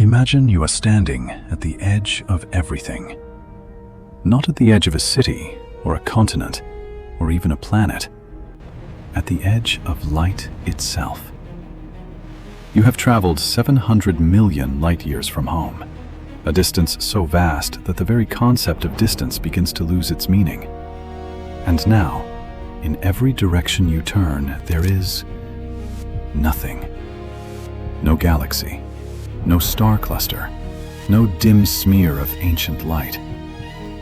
Imagine you are standing at the edge of everything. Not at the edge of a city or a continent or even a planet. At the edge of light itself. You have traveled 700 million light years from home, a distance so vast that the very concept of distance begins to lose its meaning. And now, in every direction you turn, there is nothing. No galaxy, no star cluster, no dim smear of ancient light.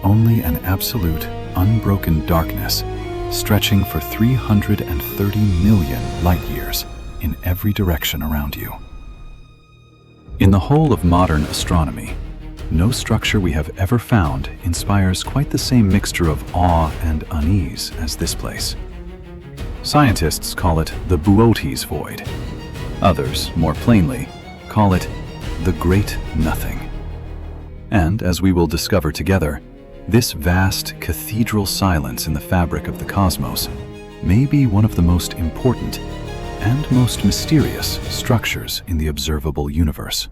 Only an absolute, unbroken darkness stretching for 330 million light years in every direction around you. In the whole of modern astronomy, no structure we have ever found inspires quite the same mixture of awe and unease as this place. Scientists call it the Boötes void. Others, more plainly, call it the Great Nothing. And as we will discover together, this vast cathedral silence in the fabric of the cosmos may be one of the most important and most mysterious structures in the observable universe.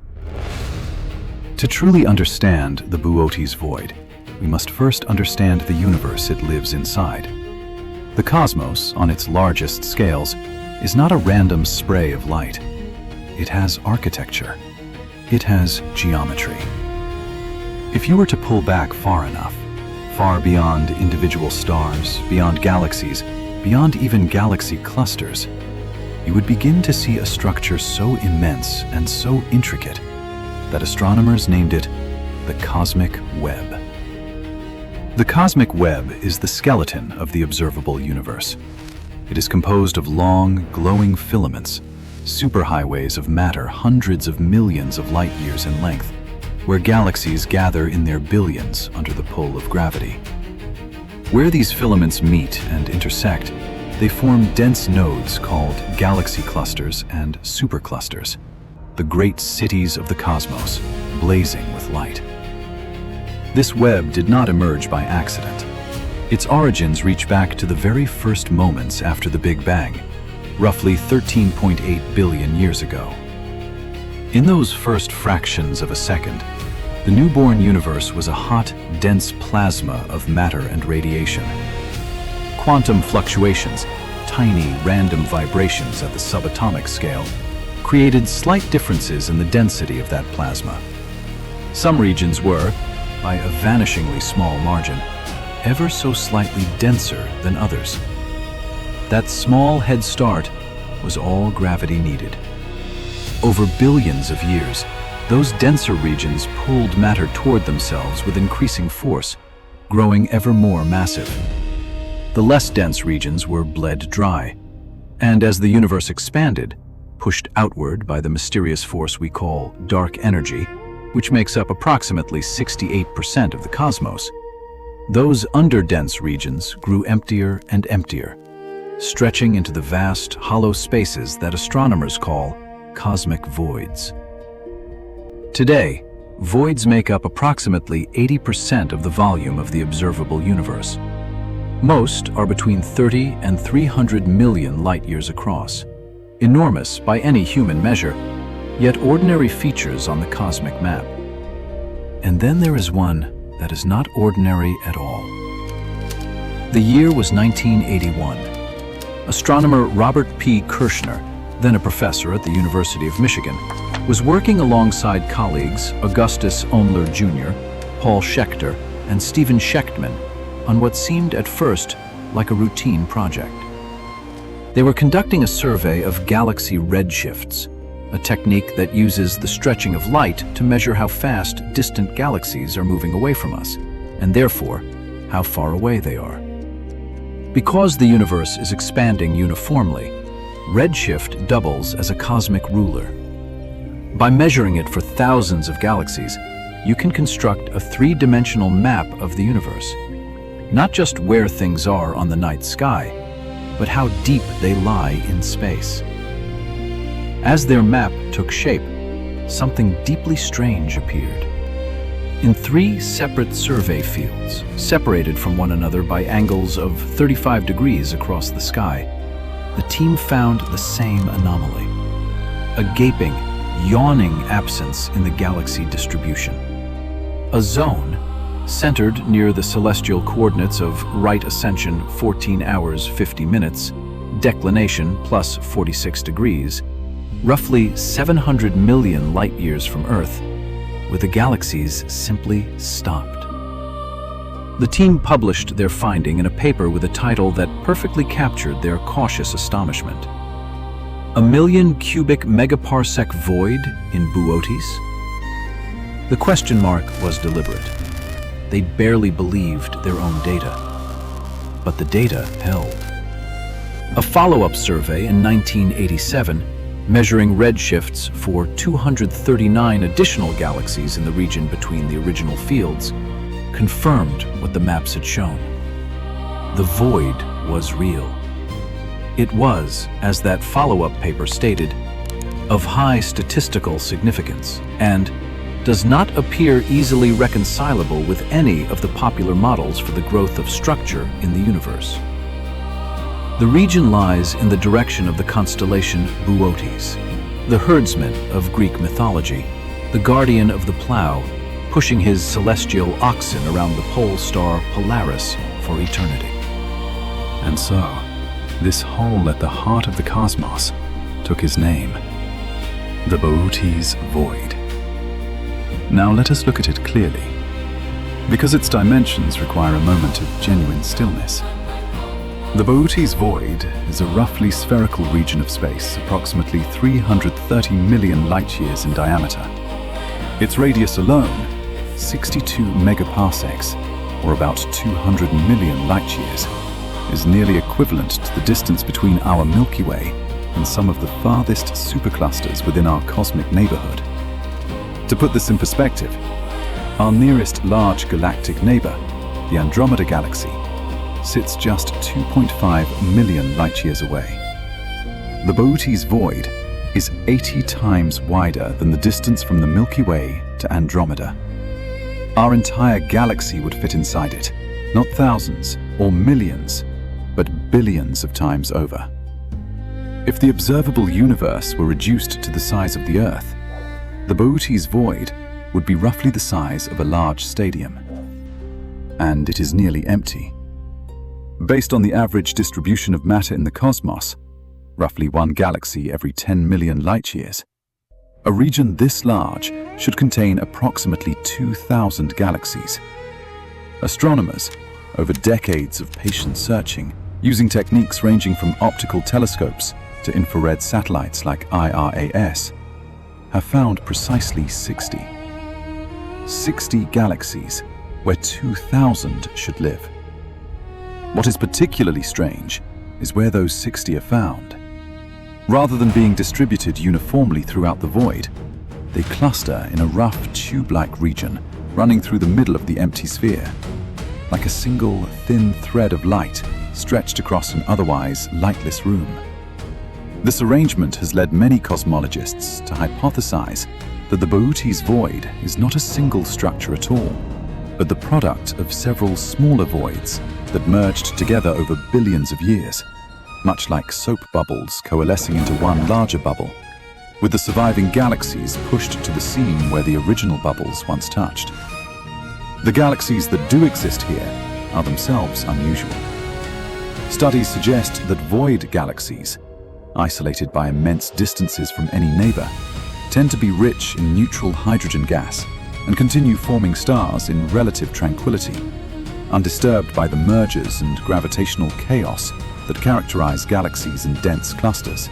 To truly understand the Boötes void, we must first understand the universe it lives inside. The cosmos, on its largest scales, is not a random spray of light. It has architecture. It has geometry. If you were to pull back far enough, far beyond individual stars, beyond galaxies, beyond even galaxy clusters, you would begin to see a structure so immense and so intricate that astronomers named it the cosmic web. The cosmic web is the skeleton of the observable universe. It is composed of long, glowing filaments, superhighways of matter hundreds of millions of light years in length, where galaxies gather in their billions under the pull of gravity. Where these filaments meet and intersect, they form dense nodes called galaxy clusters and superclusters, the great cities of the cosmos, blazing with light. This web did not emerge by accident. Its origins reach back to the very first moments after the Big Bang, roughly 13.8 billion years ago. In those first fractions of a second, the newborn universe was a hot, dense plasma of matter and radiation. Quantum fluctuations, tiny random vibrations at the subatomic scale, created slight differences in the density of that plasma. Some regions were, by a vanishingly small margin, ever so slightly denser than others. That small head start was all gravity needed. Over billions of years, those denser regions pulled matter toward themselves with increasing force, growing ever more massive. The less dense regions were bled dry, and as the universe expanded, pushed outward by the mysterious force we call dark energy, which makes up approximately 68% of the cosmos, those underdense regions grew emptier and emptier, stretching into the vast, hollow spaces that astronomers call cosmic voids. Today, voids make up approximately 80% of the volume of the observable universe. Most are between 30 and 300 million light-years across, enormous by any human measure, yet ordinary features on the cosmic map. And then there is one that is not ordinary at all. The year was 1981. Astronomer Robert P. Kirshner, then a professor at the University of Michigan, was working alongside colleagues Augustus Ohnler Jr., Paul Schechter, and Stephen Schechtman on what seemed at first like a routine project. They were conducting a survey of galaxy redshifts, a technique that uses the stretching of light to measure how fast distant galaxies are moving away from us, and therefore, how far away they are. Because the universe is expanding uniformly, redshift doubles as a cosmic ruler. By measuring it for thousands of galaxies, you can construct a three-dimensional map of the universe. Not just where things are on the night sky, but how deep they lie in space. As their map took shape, something deeply strange appeared. In three separate survey fields, separated from one another by angles of 35 degrees across the sky, the team found the same anomaly. A gaping, yawning absence in the galaxy distribution. A zone, centered near the celestial coordinates of right ascension 14 hours 50 minutes, declination plus 46 degrees, roughly 700 million light-years from Earth, where the galaxies simply stopped. The team published their finding in a paper with a title that perfectly captured their cautious astonishment. A 1,000,000 cubic megaparsec void in Boötes? The question mark was deliberate. They barely believed their own data. But the data held. A follow-up survey in 1987, measuring redshifts for 239 additional galaxies in the region between the original fields, confirmed what the maps had shown. The void was real. It was, as that follow-up paper stated, of high statistical significance and does not appear easily reconcilable with any of the popular models for the growth of structure in the universe. The region lies in the direction of the constellation Boötes, the herdsman of Greek mythology, the guardian of the plow, pushing his celestial oxen around the pole star Polaris for eternity. And so, this hole at the heart of the cosmos took his name, the Boötes Void. Now let us look at it clearly, because its dimensions require a moment of genuine stillness. The Boötes Void is a roughly spherical region of space, approximately 330 million light-years in diameter. Its radius alone, 62 megaparsecs, or about 200 million light-years, is nearly equivalent to the distance between our Milky Way and some of the farthest superclusters within our cosmic neighborhood. To put this in perspective, our nearest large galactic neighbor, the Andromeda Galaxy, sits just 2.5 million light-years away. The Boötes Void is 80 times wider than the distance from the Milky Way to Andromeda. Our entire galaxy would fit inside it, not thousands or millions, but billions of times over. If the observable universe were reduced to the size of the Earth, the Boötes Void would be roughly the size of a large stadium. And it is nearly empty. Based on the average distribution of matter in the cosmos, roughly one galaxy every 10 million light-years, a region this large should contain approximately 2,000 galaxies. Astronomers, over decades of patient searching, using techniques ranging from optical telescopes to infrared satellites like IRAS, have found precisely 60 galaxies where 2,000 should live. What is particularly strange is where those 60 are found. Rather than being distributed uniformly throughout the void, they cluster in a rough tube-like region running through the middle of the empty sphere, like a single thin thread of light stretched across an otherwise lightless room. This arrangement has led many cosmologists to hypothesize that the Boötes Void is not a single structure at all, but the product of several smaller voids that merged together over billions of years, much like soap bubbles coalescing into one larger bubble, with the surviving galaxies pushed to the seam where the original bubbles once touched. The galaxies that do exist here are themselves unusual. Studies suggest that void galaxies, isolated by immense distances from any neighbor, tend to be rich in neutral hydrogen gas and continue forming stars in relative tranquility, undisturbed by the mergers and gravitational chaos that characterize galaxies in dense clusters.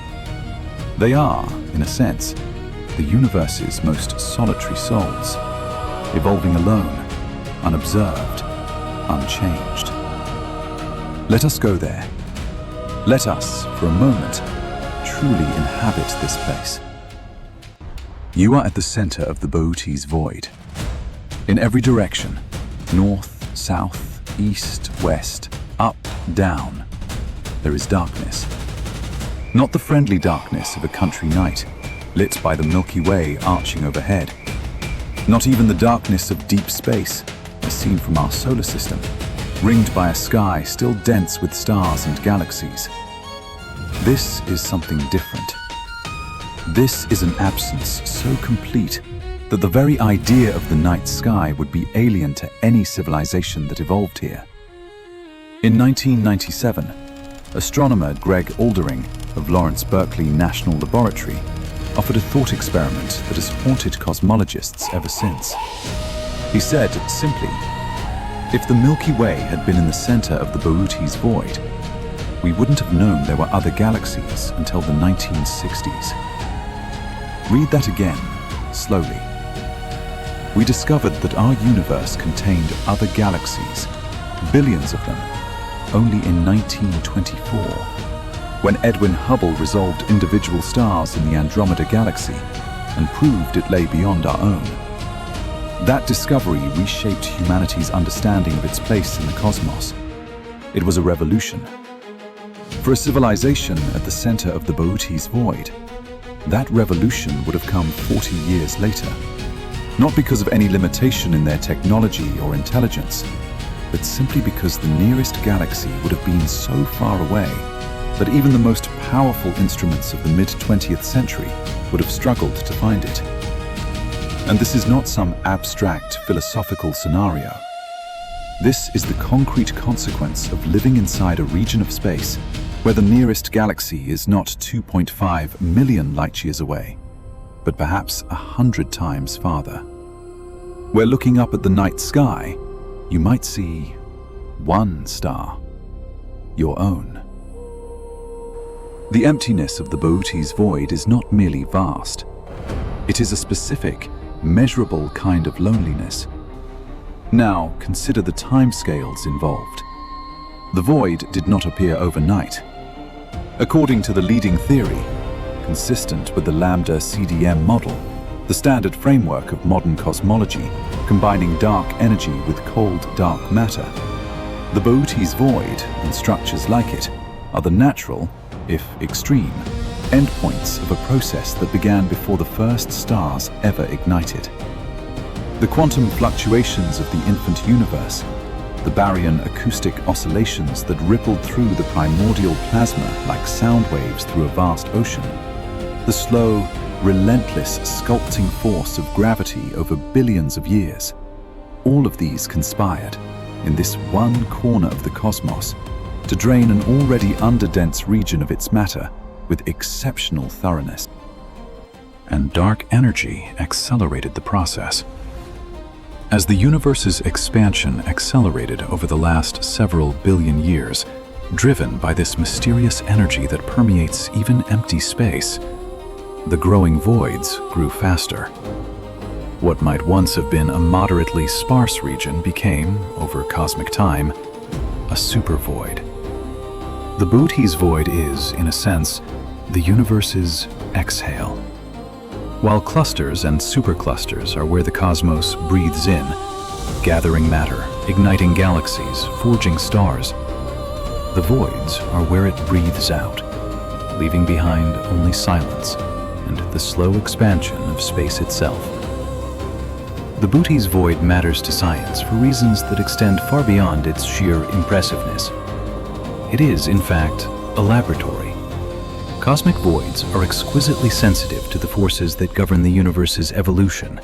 They are, in a sense, the universe's most solitary souls, evolving alone, unobserved, unchanged. Let us go there. Let us, for a moment, truly inhabit this place. You are at the center of the Boötes Void. In every direction, north, south, east, west, up, down, there is darkness. Not the friendly darkness of a country night, lit by the Milky Way arching overhead. Not even the darkness of deep space, as seen from our solar system, ringed by a sky still dense with stars and galaxies. This is something different. This is an absence so complete that the very idea of the night sky would be alien to any civilization that evolved here. In 1997, astronomer Greg Aldering of Lawrence Berkeley National Laboratory offered a thought experiment that has haunted cosmologists ever since. He said, simply, if the Milky Way had been in the center of the Boötes void, we wouldn't have known there were other galaxies until the 1960s. Read that again, slowly. We discovered that our universe contained other galaxies, billions of them, only in 1924, when Edwin Hubble resolved individual stars in the Andromeda Galaxy and proved it lay beyond our own. That discovery reshaped humanity's understanding of its place in the cosmos. It was a revolution. For a civilization at the center of the Boötes void, that revolution would have come 40 years later. Not because of any limitation in their technology or intelligence, but simply because the nearest galaxy would have been so far away that even the most powerful instruments of the mid-20th century would have struggled to find it. And this is not some abstract philosophical scenario. This is the concrete consequence of living inside a region of space where the nearest galaxy is not 2.5 million light-years away, but perhaps 100 times farther. Where looking up at the night sky, you might see one star, your own. The emptiness of the Boötes void is not merely vast. It is a specific, measurable kind of loneliness. Now, consider the timescales involved. The void did not appear overnight. According to the leading theory, consistent with the Lambda CDM model, the standard framework of modern cosmology, combining dark energy with cold, dark matter, the Boötes void and structures like it are the natural, if extreme, endpoints of a process that began before the first stars ever ignited. The quantum fluctuations of the infant universe, the baryon acoustic oscillations that rippled through the primordial plasma like sound waves through a vast ocean, the slow, relentless sculpting force of gravity over billions of years, all of these conspired, in this one corner of the cosmos, to drain an already underdense region of its matter with exceptional thoroughness. And dark energy accelerated the process. As the universe's expansion accelerated over the last several billion years, driven by this mysterious energy that permeates even empty space, the growing voids grew faster. What might once have been a moderately sparse region became, over cosmic time, a supervoid. The Boötes void is, in a sense, the universe's exhale. While clusters and superclusters are where the cosmos breathes in, gathering matter, igniting galaxies, forging stars, the voids are where it breathes out, leaving behind only silence and the slow expansion of space itself. The Boötes void matters to science for reasons that extend far beyond its sheer impressiveness. It is, in fact, a laboratory. Cosmic voids are exquisitely sensitive to the forces that govern the universe's evolution.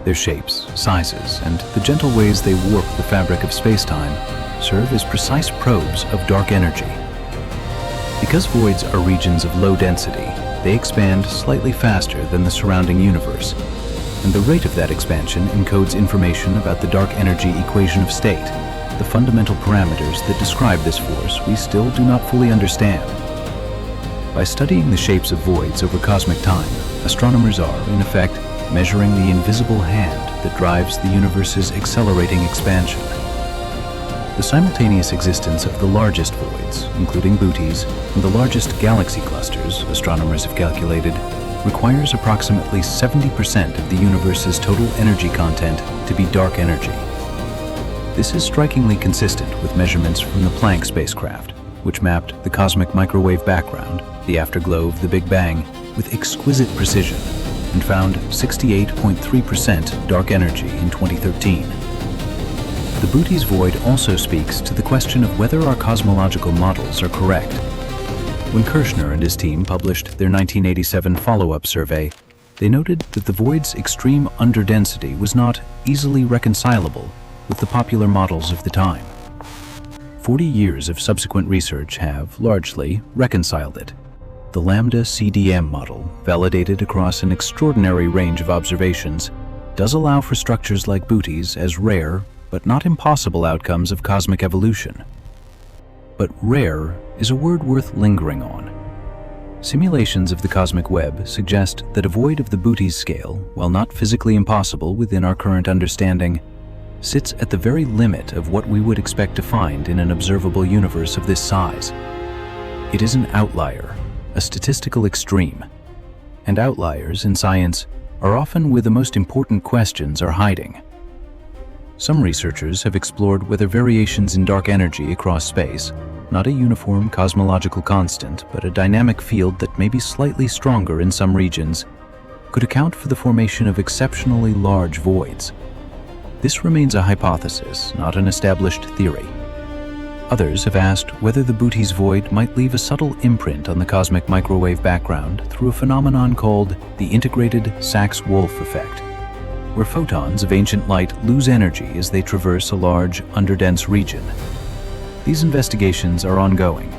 Their shapes, sizes, and the gentle ways they warp the fabric of space-time serve as precise probes of dark energy. Because voids are regions of low density, they expand slightly faster than the surrounding universe, and the rate of that expansion encodes information about the dark energy equation of state, the fundamental parameters that describe this force we still do not fully understand. By studying the shapes of voids over cosmic time, astronomers are, in effect, measuring the invisible hand that drives the universe's accelerating expansion. The simultaneous existence of the largest voids, including Boötes, and the largest galaxy clusters, astronomers have calculated, requires approximately 70% of the universe's total energy content to be dark energy. This is strikingly consistent with measurements from the Planck spacecraft, which mapped the cosmic microwave background, the afterglow of the Big Bang, with exquisite precision, and found 68.3% dark energy in 2013. The Boötes void also speaks to the question of whether our cosmological models are correct. When Kirshner and his team published their 1987 follow-up survey, they noted that the void's extreme underdensity was not easily reconcilable with the popular models of the time. 40 years of subsequent research have, largely, reconciled it. The Lambda CDM model, validated across an extraordinary range of observations, does allow for structures like Boötes as rare, but not impossible outcomes of cosmic evolution. But rare is a word worth lingering on. Simulations of the cosmic web suggest that a void of the Boötes scale, while not physically impossible within our current understanding, sits at the very limit of what we would expect to find in an observable universe of this size. It is an outlier, a statistical extreme, and outliers in science are often where the most important questions are hiding. Some researchers have explored whether variations in dark energy across space, not a uniform cosmological constant, but a dynamic field that may be slightly stronger in some regions, could account for the formation of exceptionally large voids. This remains a hypothesis, not an established theory. Others have asked whether the Boötes void might leave a subtle imprint on the cosmic microwave background through a phenomenon called the integrated Sachs-Wolf effect, where photons of ancient light lose energy as they traverse a large, underdense region. These investigations are ongoing.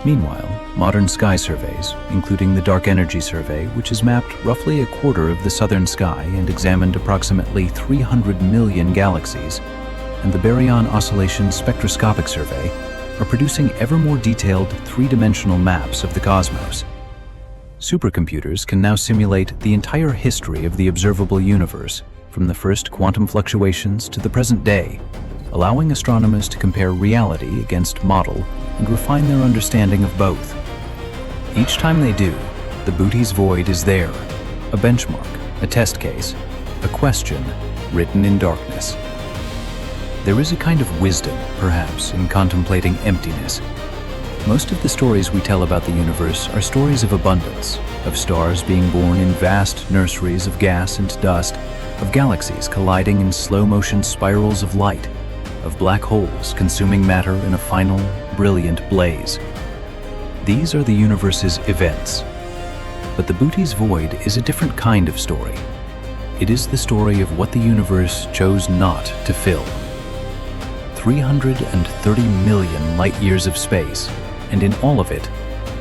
Meanwhile, modern sky surveys, including the Dark Energy Survey, which has mapped roughly a quarter of the southern sky and examined approximately 300 million galaxies, and the Baryon Oscillation Spectroscopic Survey, are producing ever more detailed three-dimensional maps of the cosmos. Supercomputers can now simulate the entire history of the observable universe, from the first quantum fluctuations to the present day, allowing astronomers to compare reality against model and refine their understanding of both. Each time they do, the Boötes void is there, a benchmark, a test case, a question written in darkness. There is a kind of wisdom, perhaps, in contemplating emptiness. Most of the stories we tell about the universe are stories of abundance, of stars being born in vast nurseries of gas and dust, of galaxies colliding in slow-motion spirals of light, of black holes consuming matter in a final, brilliant blaze. These are the universe's events. But the Boötes void is a different kind of story. It is the story of what the universe chose not to fill. 330 million light-years of space, and in all of it,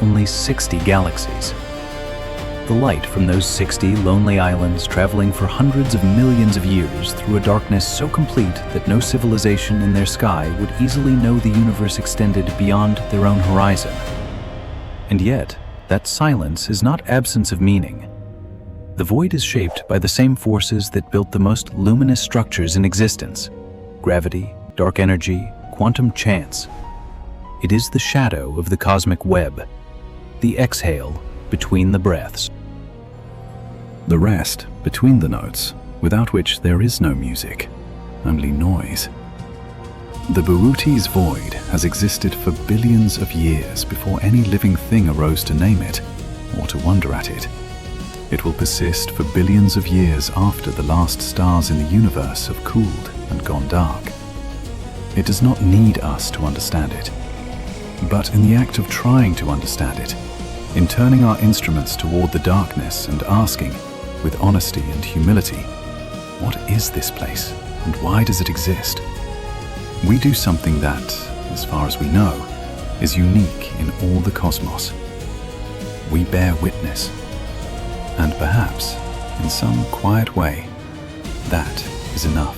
only 60 galaxies. The light from those 60 lonely islands traveling for hundreds of millions of years through a darkness so complete that no civilization in their sky would easily know the universe extended beyond their own horizon. And yet, that silence is not absence of meaning. The void is shaped by the same forces that built the most luminous structures in existence: gravity, dark energy, quantum chance. It is the shadow of the cosmic web, the exhale between the breaths. The rest between the notes, without which there is no music, only noise. The Boötes void has existed for billions of years before any living thing arose to name it or to wonder at it. It will persist for billions of years after the last stars in the universe have cooled and gone dark. It does not need us to understand it. But in the act of trying to understand it, in turning our instruments toward the darkness and asking, with honesty and humility, what is this place and why does it exist? We do something that, as far as we know, is unique in all the cosmos. We bear witness. And perhaps, in some quiet way, that is enough.